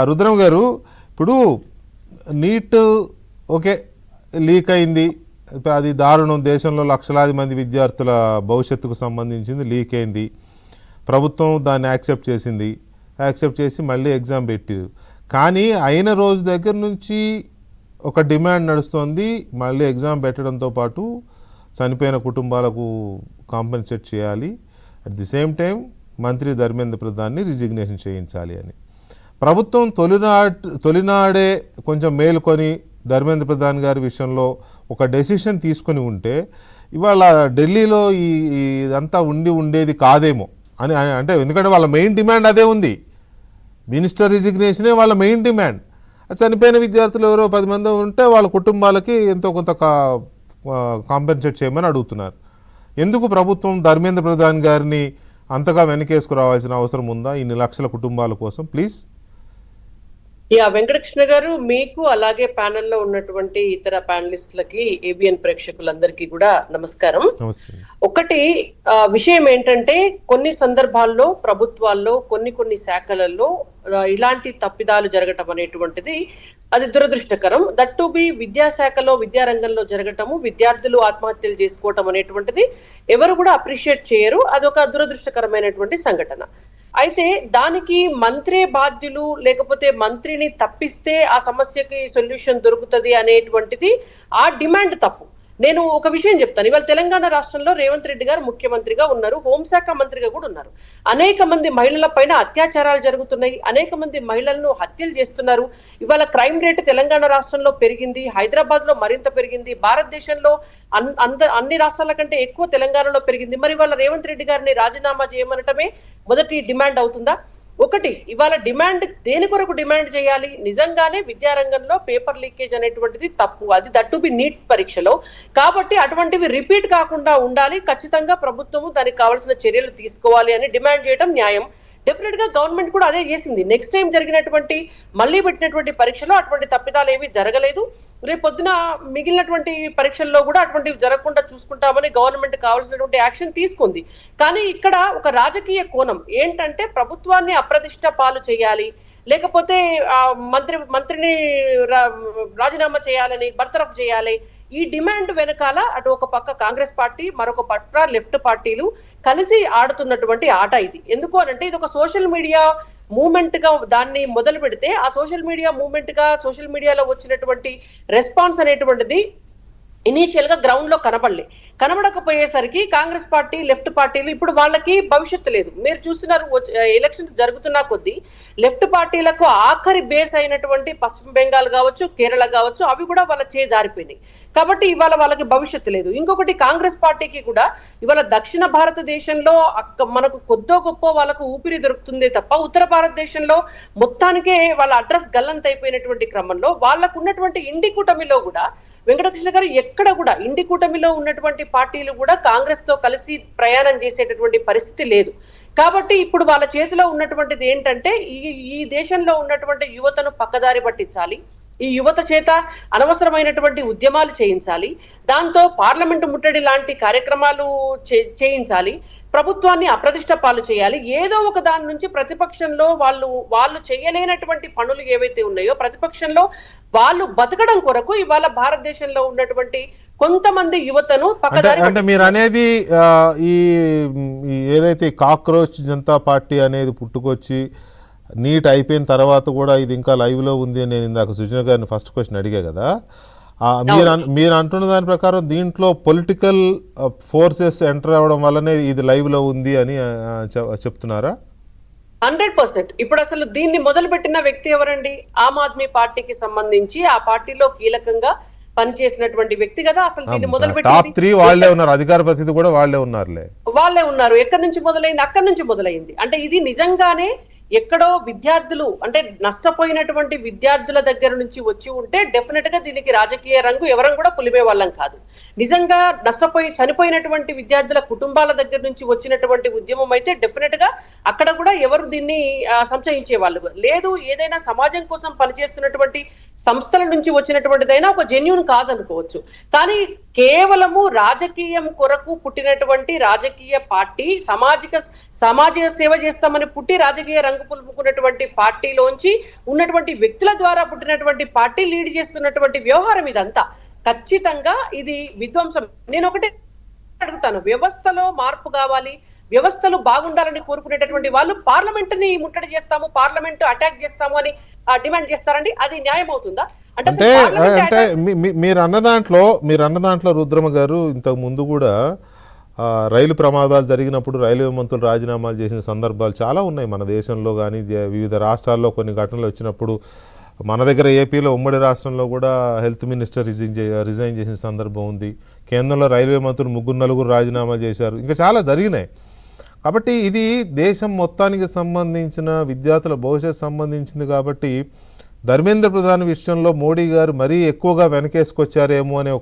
రుద్రం గారు, ఇప్పుడు neat okay leak అయింది, అది దారుణం, దేశంలో లక్షలాది మంది విద్యార్థుల భవిష్యత్తుకు సంబంధించింది లీక్ అయింది, ప్రభుత్వం దాన్ని యాక్సెప్ట్ చేసింది, యాక్సెప్ట్ చేసి మళ్ళీ ఎగ్జామ్ పెట్టారు. కానీ అయిన రోజు దగ్గర నుంచి ఒక డిమాండ్ నడుస్తోంది, మళ్ళీ ఎగ్జామ్ పెట్టడంతో పాటు చనిపోయిన కుటుంబాలకు కాంపెన్సేట్ చేయాలి, అట్ ది సేమ్ టైం మంత్రి ధర్మేంద్ర ప్రధాన్ని రిజిగ్నేషన్ చేయించాలి అని. ప్రభుత్వం తొలినాడే కొంచెం మేలుకొని ధర్మేంద్ర ప్రధాన్ గారి విషయంలో ఒక డెసిషన్ తీసుకొని ఉంటే ఇవాళ ఢిల్లీలో ఇదంతా ఉండేది కాదేమో అని అంటే, ఎందుకంటే వాళ్ళ మెయిన్ డిమాండ్ అదే ఉంది, మినిస్టర్ రిజిగ్నేషనే వాళ్ళ మెయిన్ డిమాండ్. చనిపోయిన విద్యార్థులు ఎవరో 10 మంది ఉంటే వాళ్ళ కుటుంబాలకి ఎంతో కొంత కాంపెన్సేట్ చేయమని అడుగుతున్నారు. ఎందుకు ప్రభుత్వం ధర్మేంద్ర ప్రధాన్ గారిని అంతగా వెనకేసుకురావాల్సిన అవసరం ఉందా ఇన్ని లక్షల కుటుంబాల కోసం? ప్లీజ్. వెంకటకృష్ణ గారు, మీకు అలాగే ప్యానెల్లో ఉన్నటువంటి ఇతర ప్యానలిస్టులకి, ఏబిఎన్ ప్రేక్షకులందరికీ కూడా నమస్కారం. ఒకటి విషయం ఏంటంటే, కొన్ని సందర్భాల్లో ప్రభుత్వాల్లో కొన్ని శాఖలలో ఇలాంటి తప్పిదాలు జరగటం అనేటువంటిది అది దురదృష్టకరం. దట్ టు బి విద్యాశాఖలో, విద్యారంగంలో జరగటము, విద్యార్థులు ఆత్మహత్యలు చేసుకోవటం అనేటువంటిది ఎవరు కూడా అప్రిషియేట్ చేయరు. అదొక దురదృష్టకరమైనటువంటి సంఘటన. అయితే దానికి మంత్రే బాధ్యులు, లేకపోతే మంత్రిని తప్పిస్తే ఆ సమస్యకి సొల్యూషన్ దొరుకుతుంది అనేటువంటిది ఆ డిమాండ్ తప్పు. నేను ఒక విషయం చెప్తాను. ఇవాళ తెలంగాణ రాష్ట్రంలో రేవంత్ రెడ్డి గారు ముఖ్యమంత్రిగా ఉన్నారు, హోంశాఖ మంత్రిగా కూడా ఉన్నారు. అనేక మంది మహిళల పైన అత్యాచారాలు జరుగుతున్నాయి, అనేక మంది మహిళలను హత్యలు చేస్తున్నారు. ఇవాళ క్రైమ్ రేటు తెలంగాణ రాష్ట్రంలో పెరిగింది, హైదరాబాద్ లో మరింత పెరిగింది, భారతదేశంలో అన్ని రాష్ట్రాల కంటే ఎక్కువ తెలంగాణలో పెరిగింది. మరి ఇవాళ రేవంత్ రెడ్డి గారిని రాజీనామా చేయమనటమే మొదటి డిమాండ్ అవుతుందా? ఒకటి, ఇవాళ డిమాండ్ దేని కొరకు డిమాండ్ చేయాలి? నిజంగానే విద్యారంగంలో పేపర్ లీకేజ్ అనేటువంటిది తప్పు, అది దట్టు బి నీట్ పరీక్షలో. కాబట్టి అటువంటివి రిపీట్ కాకుండా ఉండాలి, ఖచ్చితంగా ప్రభుత్వము దానికి కావాల్సిన చర్యలు తీసుకోవాలి అని డిమాండ్ చేయడం న్యాయం. డెఫినెట్ గా గవర్నమెంట్ కూడా అదే చేసింది. నెక్స్ట్ టైం జరిగినటువంటి మళ్ళీ పెట్టినటువంటి పరీక్షలో అటువంటి తప్పిదాలు ఏవి జరగలేదు. రేపు పొద్దున మిగిలినటువంటి పరీక్షల్లో కూడా అటువంటివి జరగకుండా చూసుకుంటామని గవర్నమెంట్ కావాల్సినటువంటి యాక్షన్ తీసుకుంది. కానీ ఇక్కడ ఒక రాజకీయ కోణం ఏంటంటే, ప్రభుత్వాన్ని అప్రతిష్ట పాలు చేయాలి, లేకపోతే మంత్రిని రాజీనామా చేయాలని, బర్తరఫ్ చేయాలి. ఈ డిమాండ్ వెనకాల అటు ఒక పక్క కాంగ్రెస్ పార్టీ, మరొక పక్క లెఫ్ట్ పార్టీలు కలిసి ఆడుతున్నటువంటి ఆట ఇది. ఎందుకు అనంటే, ఇది ఒక సోషల్ మీడియా మూవ్మెంట్ గా దాన్ని మొదలు పెడితే, ఆ సోషల్ మీడియా మూవ్మెంట్ గా సోషల్ మీడియాలో వచ్చినటువంటి రెస్పాన్స్ అనేటువంటిది ఇనీషియల్ గా గ్రౌండ్ లో కనబడకపోయేసరికి కాంగ్రెస్ పార్టీ, లెఫ్ట్ పార్టీలు ఇప్పుడు వాళ్ళకి భవిష్యత్తు లేదు. మీరు చూస్తున్నారు, ఎలక్షన్స్ జరుగుతున్నా కొద్దీ లెఫ్ట్ పార్టీలకు ఆఖరి బేస్ అయినటువంటి పశ్చిమ బెంగాల్ కావచ్చు, కేరళ కావచ్చు, అవి కూడా వాళ్ళ జారిపోయినాయి. కాబట్టి ఇవాళ వాళ్ళకి భవిష్యత్తు లేదు. ఇంకొకటి, కాంగ్రెస్ పార్టీకి కూడా ఇవాళ దక్షిణ భారతదేశంలో మనకు కొద్దో గొప్ప వాళ్ళకు ఊపిరి దొరుకుతుందే తప్ప, ఉత్తర భారతదేశంలో మొత్తానికే వాళ్ళ అడ్రస్ గల్లంత అయిపోయినటువంటి క్రమంలో వాళ్ళకు ఉన్నటువంటి ఇండి కూటమిలో కూడా, వెంకటకృష్ణ గారు, ఎక్కడ కూడా ఇండి కూటమిలో ఉన్నటువంటి పార్టీలు కూడా కాంగ్రెస్ తో కలిసి ప్రయాణం చేసేటటువంటి పరిస్థితి లేదు. కాబట్టి ఇప్పుడు వాళ్ళ చేతిలో ఉన్నటువంటిది ఏంటంటే, ఈ దేశంలో ఉన్నటువంటి యువతను పక్కదారి పట్టించాలి, ఈ యువత చేత అనవసరమైనటువంటి ఉద్యమాలు చేయించాలి, దాంతో పార్లమెంటు ముట్టడి లాంటి కార్యక్రమాలు చేయించాలి, ప్రభుత్వాన్ని అప్రతిష్ట పాలు చేయాలి. ఏదో ఒక దాని నుంచి ప్రతిపక్షంలో వాళ్ళు చేయలేనటువంటి పనులు ఏవైతే ఉన్నాయో, ప్రతిపక్షంలో వాళ్ళు బతకడం కొరకు ఇవాళ భారతదేశంలో ఉన్నటువంటి కొంతమంది యువతను పక్కదారి. అంటే మీరు అనేది ఈ ఏదైతే కాక్రోచ్ జనతా పార్టీ అనేది పుట్టుకొచ్చి నీట్ అయిపోయిన తర్వాత కూడా ఇది ఇంకా లైవ్లో ఉంది అని నేను ఇందాక సుజన గారిని ఫస్ట్ క్వశ్చన్ అడిగా కదా, మీరు అంటున్న దాని ప్రకారం దీంట్లో పొలిటికల్ ఫోర్సెస్ ఎంటర్ అవ్వడం వల్లనే ఇది లైవ్లో ఉంది అని చెప్తున్నారా? 100%. ఇప్పుడు అసలు దీన్ని మొదలు పెట్టిన వ్యక్తి ఎవరండి? ఆమ్ ఆద్మీ పార్టీకి సంబంధించి ఆ పార్టీలో కీలకంగా పనిచేసినటువంటి వ్యక్తి కదా అసలు దీన్ని మొదలు పెట్టి. వాళ్ళే ఉన్నారు, అధికార ప్రతినిధి కూడా వాళ్ళే ఉన్నారు. ఎక్కడి నుంచి మొదలైంది? అక్కడి నుంచి మొదలైంది. అంటే ఇది నిజంగానే ఎక్కడో విద్యార్థులు, అంటే నష్టపోయినటువంటి విద్యార్థుల దగ్గర నుంచి వచ్చి ఉంటే డెఫినెట్ గా దీనికి రాజకీయ రంగు ఎవరం కూడా పులిమే వాళ్ళం కాదు. నిజంగా చనిపోయినటువంటి విద్యార్థుల కుటుంబాల దగ్గర నుంచి వచ్చినటువంటి ఉద్యమం అయితే డెఫినెట్ గా అక్కడ కూడా ఎవరు దీన్ని సంశయించే వాళ్ళు లేదు. ఏదైనా సమాజం కోసం పనిచేస్తున్నటువంటి సంస్థల నుంచి వచ్చినటువంటిదైనా ఒక జెన్యూన్ కాజ్ అనుకోవచ్చు. కానీ కేవలము రాజకీయం కొరకు పుట్టినటువంటి రాజకీయ పార్టీ, సామాజిక సేవ చేస్తామని పుట్టి రాజకీయ రంగు పులుపుకున్నటువంటి పార్టీలోంచి ఉన్నటువంటి వ్యక్తుల ద్వారా పుట్టినటువంటి పార్టీ లీడ్ చేస్తున్నటువంటి వ్యవహారం ఇదంతా. ఖచ్చితంగా ఇది విధ్వంసం. నేను ఒకటే అడుగుతాను, వ్యవస్థలో మార్పు కావాలి, వ్యవస్థలు బాగుండాలని కోరుకునేటటువంటి వాళ్ళు పార్లమెంట్ ని ముట్టడి చేస్తాము, పార్లమెంట్ అటాక్ చేస్తాము అని డిమాండ్ చేస్తారండి. అది న్యాయం అవుతుందా? అంటే అంటే మీరు అన్న దాంట్లో రుద్రమ గారు ఇంతకు ముందు కూడా రైలు ప్రమాదాలు జరిగినప్పుడు రైల్వే మంత్రులు రాజీనామాలు చేసిన సందర్భాలు చాలా ఉన్నాయి మన దేశంలో. కానీ వివిధ రాష్ట్రాల్లో కొన్ని ఘటనలు వచ్చినప్పుడు మన దగ్గర ఏపీలో ఉమ్మడి రాష్ట్రంలో కూడా హెల్త్ మినిస్టర్ రిజైన్ చేసిన సందర్భం ఉంది. కేంద్రంలో రైల్వే మంత్రులు 3-4 రాజీనామా చేశారు. ఇంకా చాలా జరిగినాయి. కాబట్టి ఇది దేశం మొత్తానికి సంబంధించిన విద్యార్థుల భవిష్యత్తు సంబంధించింది. కాబట్టి ధర్మేంద్ర ప్రధాన్ విషయంలో మోడీ గారు మరీ ఎక్కువగా వెనకేసుకొచ్చారేమో అనే ఒక